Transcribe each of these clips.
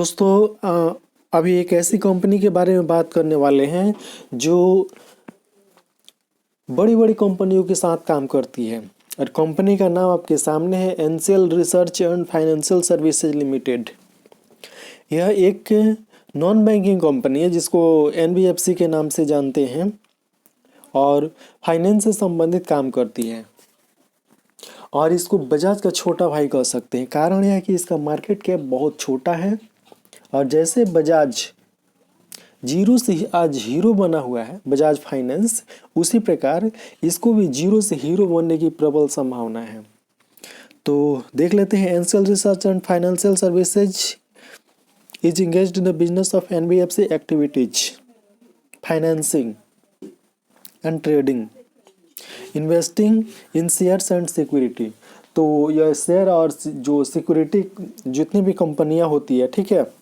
दोस्तों अभी एक ऐसी कंपनी के बारे में बात करने वाले हैं जो बड़ी बड़ी कंपनियों के साथ काम करती है और कंपनी का नाम आपके सामने है NCL research and financial services limited. यह एक नॉन बैंकिंग कंपनी है जिसको एनबीएफसी के नाम से जानते हैं और फाइनेंस से संबंधित काम करती है और इसको बजाज का छोटा भाई कह सकते हैं। कारण यह है कि इसका मार्केट कैप बहुत छोटा है और जैसे बजाज जीरो से ही आज हीरो बना हुआ है बजाज फाइनेंस, उसी प्रकार इसको भी जीरो से हीरो बनने की प्रबल संभावना है। तो देख लेते हैं। NCL research and financial services is engaged in the business of NBFC activities, financing and trading, investing in shares and security. तो यह शेयर और जो सिक्योरिटी जितनी भी कंपनियां होती है, ठीक है,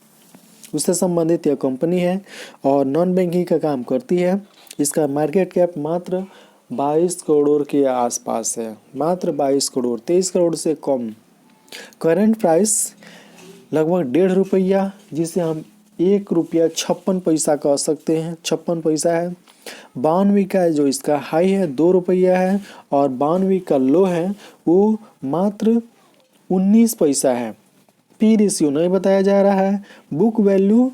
उससे संबंधित यह कंपनी है और नॉन बैंकिंग का काम करती है। इसका मार्केट कैप मात्र 22 करोड़ के आसपास है, मात्र 22 करोड़, 23 करोड़ से कम। करंट प्राइस लगभग 1.5 रुपया, जिसे हम 1 रुपया 56 पैसा कह सकते हैं, 56 पैसा है। 52वीं का जो इसका हाई है 2 रुपया है और 52वीं का लो है वो मात्र 19 पैसा है। पी रेशियो नहीं बताया जा रहा है। बुक वैल्यू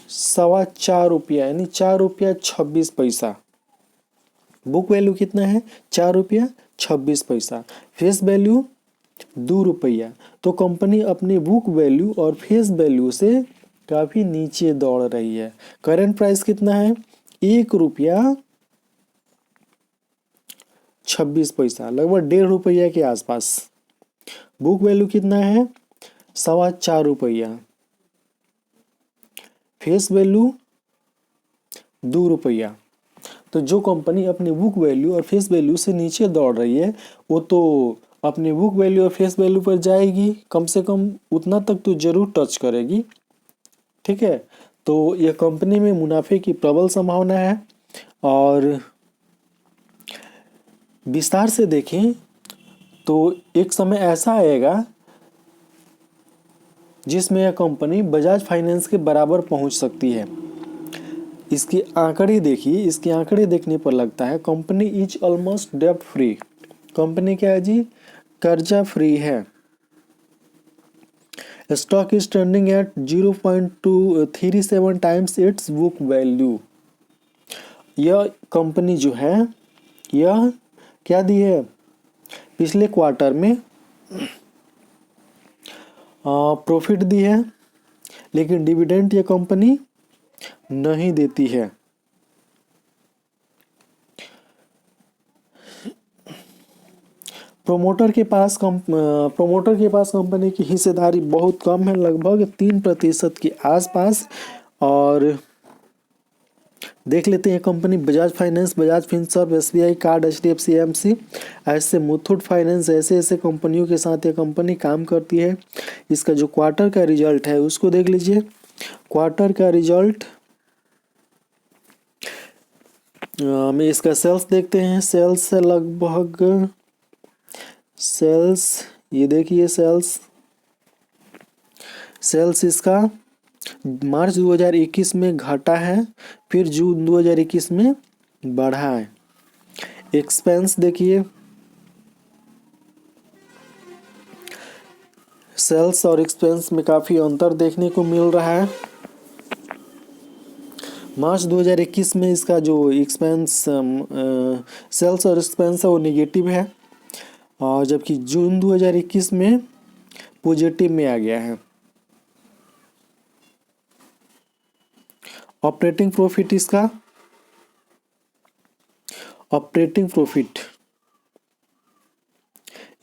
4.25 रुपया, यानी 4 रुपया 26 पैसा। बुक वैल्यू कितना है? 4 रुपया 26 पैसा। फेस वैल्यू 2 रुपया। तो कंपनी अपनी बुक वैल्यू और फेस वैल्यू से काफी नीचे दौड़ रही है। करंट प्राइस कितना है? 1 रुपया 26 पैसा, लगभग 1.5 रुपया के आसपास। बुक वैल्यू कितना है? 4.25 रुपया। फेस वैल्यू 2 रुपया। तो जो कंपनी अपनी बुक वैल्यू और फेस वैल्यू से नीचे दौड़ रही है वो तो अपनी बुक वैल्यू और फेस वैल्यू पर जाएगी, कम से कम उतना तक तो जरूर टच करेगी, ठीक है। तो यह कंपनी में मुनाफे की प्रबल संभावना है और विस्तार से देखें तो एक समय ऐसा आएगा जिसमें यह कंपनी बजाज फाइनेंस के बराबर पहुंच सकती है। इसकी आंकड़े देखिए, इसके आंकड़े देखने पर लगता है कंपनी इज ऑलमोस्ट डेब्ट फ्री। कंपनी क्या है जी? कर्जा फ्री है। Stock is trending at 0.237 times it's book value. यह कंपनी जो है यह क्या दी है? पिछले क्वार्टर में प्रॉफिट दी है, लेकिन डिविडेंड ये कंपनी नहीं देती है। प्रोमोटर के पास कंपनी की हिस्सेदारी बहुत कम है, लगभग 3% के आसपास। और देख लेते हैं company Bajaj finance, Bajaj Finserv, SBI card, HDFC AMC, ऐसे मुथूट फाइनेंस, ऐसे कंपनियों के साथ ये कंपनी काम करती है। इसका जो क्वार्टर का रिजल्ट है उसको देख लीजिए। क्वार्टर का रिजल्ट में इसका सेल्स देखते हैं। सेल्स से लगभग ये देखिए सेल्स इसका मार्च 2021 में घटा है, फिर जून 2021 में बढ़ा है। एक्सपेंस देखिए, सेल्स और एक्सपेंस में काफी अंतर देखने को मिल रहा है। मार्च 2021 में इसका जो एक्सपेंस सेल्स और एक्सपेंस है वो निगेटिव है और जबकि जून 2021 में पॉजिटिव में आ गया है। ऑपरेटिंग प्रॉफिट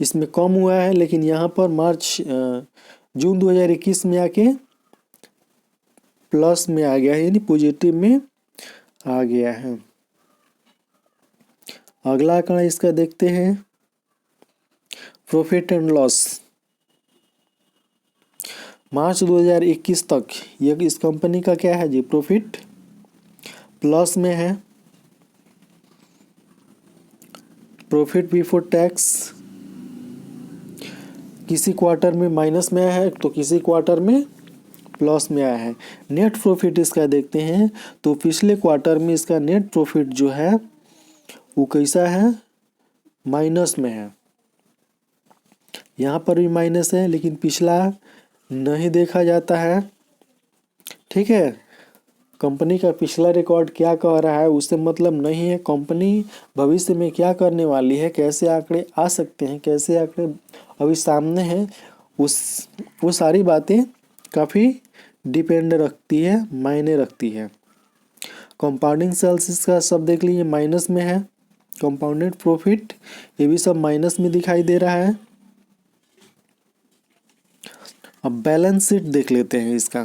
इसमें कम हुआ है, लेकिन यहाँ पर जून 2021 में आके प्लस में आ गया है, यानी पॉजिटिव में आ गया है। अगला आंकड़ा इसका देखते हैं, प्रॉफिट एंड लॉस। मार्च 2021 तक ये इस कंपनी का क्या है जी? प्रॉफिट प्लस में है। प्रॉफिट बिफोर टैक्स किसी क्वार्टर में माइनस में है तो किसी क्वार्टर में प्लस में आया है। नेट प्रॉफिट इसका देखते हैं तो पिछले क्वार्टर में इसका नेट प्रॉफिट जो है वो कैसा है, माइनस में है। यहाँ पर भी माइनस है लेकिन पिछला नहीं देखा जाता है। ठीक है, कंपनी का पिछला रिकॉर्ड क्या कह रहा है उससे मतलब नहीं है। कंपनी भविष्य में क्या करने वाली है, कैसे आंकड़े आ सकते हैं, कैसे आंकड़े अभी सामने हैं, वो सारी बातें काफ़ी डिपेंड रखती है, मायने रखती है। कंपाउंडिंग सेल्स इसका सब देख लीजिए माइनस में है। कंपाउंडेड प्रॉफिट ये भी सब माइनस में दिखाई दे रहा है। अब बैलेंस शीट देख लेते हैं इसका।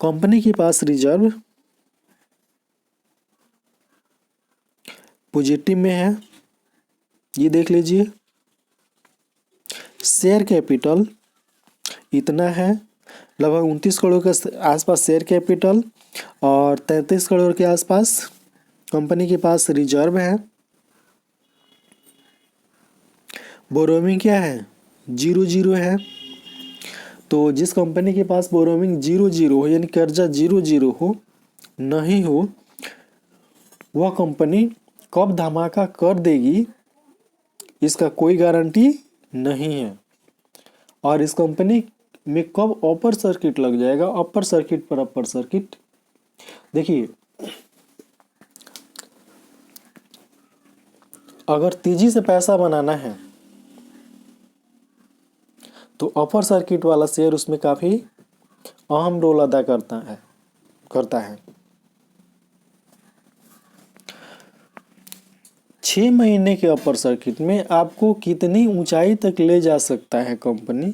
कंपनी के पास रिजर्व पॉजिटिव में है, ये देख लीजिए। शेयर कैपिटल इतना है, लगभग 29 करोड़ के आसपास शेयर कैपिटल और 33 करोड़ के आसपास कंपनी के पास रिजर्व है। बोरोविंग क्या है, 0 है। तो जिस कंपनी के पास बोरोविंग 0 हो यानी कर्जा 0 हो नहीं हो, वह कंपनी कब धमाका कर देगी इसका कोई गारंटी नहीं है। और इस कंपनी में कब अपर सर्किट लग जाएगा, अपर सर्किट पर अपर सर्किट। देखिए, अगर तेजी से पैसा बनाना है तो अपर सर्किट वाला शेयर उसमें काफी अहम रोल अदा करता है। 6 महीने के अपर सर्किट में आपको कितनी ऊंचाई तक ले जा सकता है कंपनी,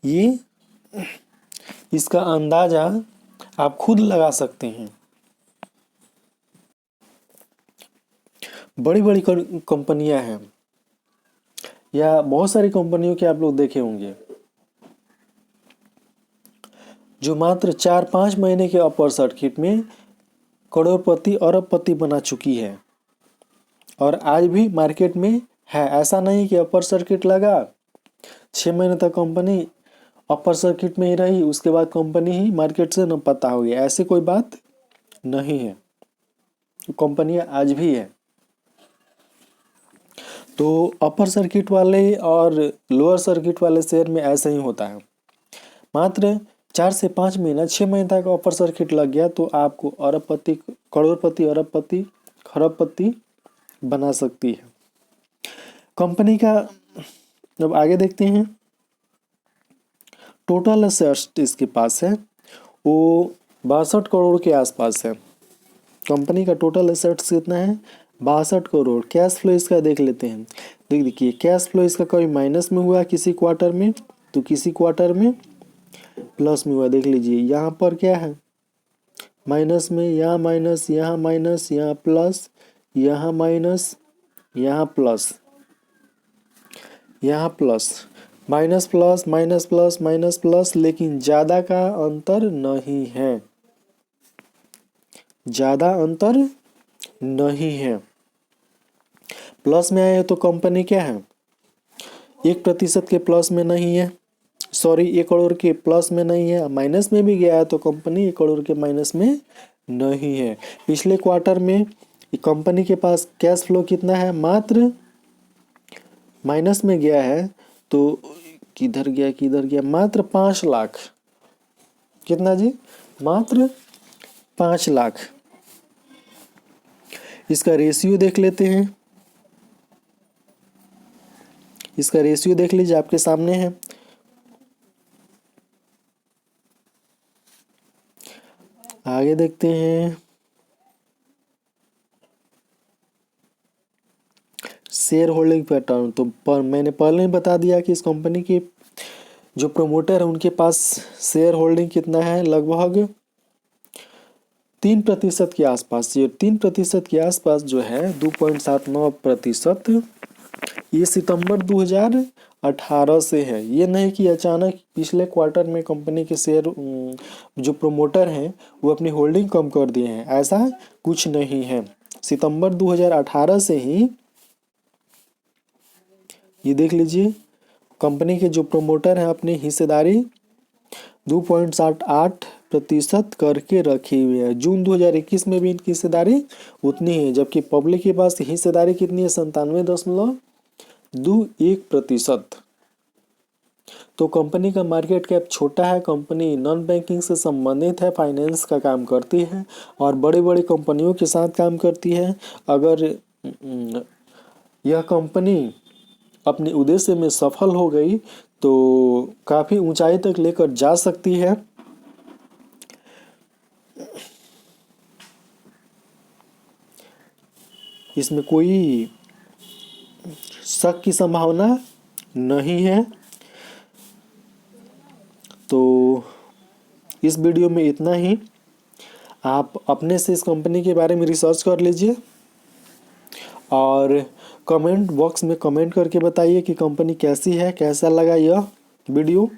ये इसका अंदाजा आप खुद लगा सकते हैं। बड़ी बड़ी कंपनियां हैं या बहुत सारी कंपनियों के आप लोग देखे होंगे जो मात्र 4-5 महीने के अपर सर्किट में करोड़पति अरबपति बना चुकी है और आज भी मार्केट में है। ऐसा नहीं कि अपर सर्किट लगा 6 महीने तक कंपनी अपर सर्किट में ही रही, उसके बाद कंपनी ही मार्केट से न पता हो गया, ऐसी कोई बात नहीं है। कंपनियां आज भी है। तो अपर सर्किट वाले और लोअर सर्किट वाले शेयर में ऐसा ही होता है। मात्र 4 से 5 महीना 6 महीने तक अपर सर्किट लग गया तो आपको अरबपति, करोड़पति, अरबपति, खरबपति बना सकती है कंपनी का। अब आगे देखते हैं। टोटल एसेट्स इसके पास है वो 62 करोड़ के आसपास है। कंपनी का टोटल एसेट्स कितना है, 62 करोड़। कैश फ्लो इसका देख लेते हैं। देखिए, कैश फ्लो इसका कभी माइनस में हुआ किसी क्वार्टर में तो किसी क्वार्टर में प्लस में हुआ। देख लीजिए, यहाँ पर क्या है, माइनस में, यहाँ माइनस, यहाँ माइनस, यहाँ प्लस, यहाँ माइनस, यहाँ प्लस, यहाँ plus, minus plus, minus plus, minus plus, लेकिन ज़्यादा का अंतर नहीं है, ज़्यादा अंतर नहीं है। प्लस में आए तो कंपनी क्या है, 1% के प्लस में नहीं है, सॉरी 1 करोड़ के प्लस में नहीं है। माइनस में भी गया है तो कंपनी 1 करोड़ के माइनस में नहीं है। पिछले क्वार्टर में कंपनी के पास कैश फ्लो कितना है, मात्र माइनस में गया है तो किधर गया, मात्र 5 लाख। कितना जी, मात्र 5 लाख। इसका रेशियो देख लेते हैं। इसका रेशियो देख लीजिए, आपके सामने है। आगे देखते हैं। शेयर होल्डिंग पैटर्न तो मैंने पहले ही बता दिया कि इस कंपनी के जो प्रमोटर है उनके पास शेयर होल्डिंग कितना है, लगभग 3% के आसपास। ये 3% के आसपास जो है 2.79%, ये सितंबर 2018 से है। ये नहीं कि अचानक पिछले क्वार्टर में कंपनी के शेयर जो प्रोमोटर हैं वो अपनी होल्डिंग कम कर दिए हैं, ऐसा कुछ नहीं है। सितंबर 2018 से ही ये देख लीजिए, कंपनी के जो प्रोमोटर हैं अपनी हिस्सेदारी 2.78% करके रखी हुई है। जून 2021 में भी इनकी हिस्सेदारी उतनी है, जबकि पब्लिक के पास हिस्सेदारी कितनी है? 97.21%। तो कंपनी का मार्केट कैप छोटा है। कंपनी नॉन बैंकिंग से संबंधित है, फाइनेंस का काम करती है और बड़ी बड़ी कंपनियों के साथ काम करती है। अगर यह कंपनी अपने उद्देश्य में सफल हो गई तो काफ़ी ऊंचाई तक लेकर जा सकती है। इसमें कोई शक की संभावना नहीं है। तो इस वीडियो में इतना ही। आप अपने से इस कंपनी के बारे में रिसर्च कर लीजिए और कमेंट बॉक्स में कमेंट करके बताइए कि कंपनी कैसी है, कैसा लगा यह वीडियो।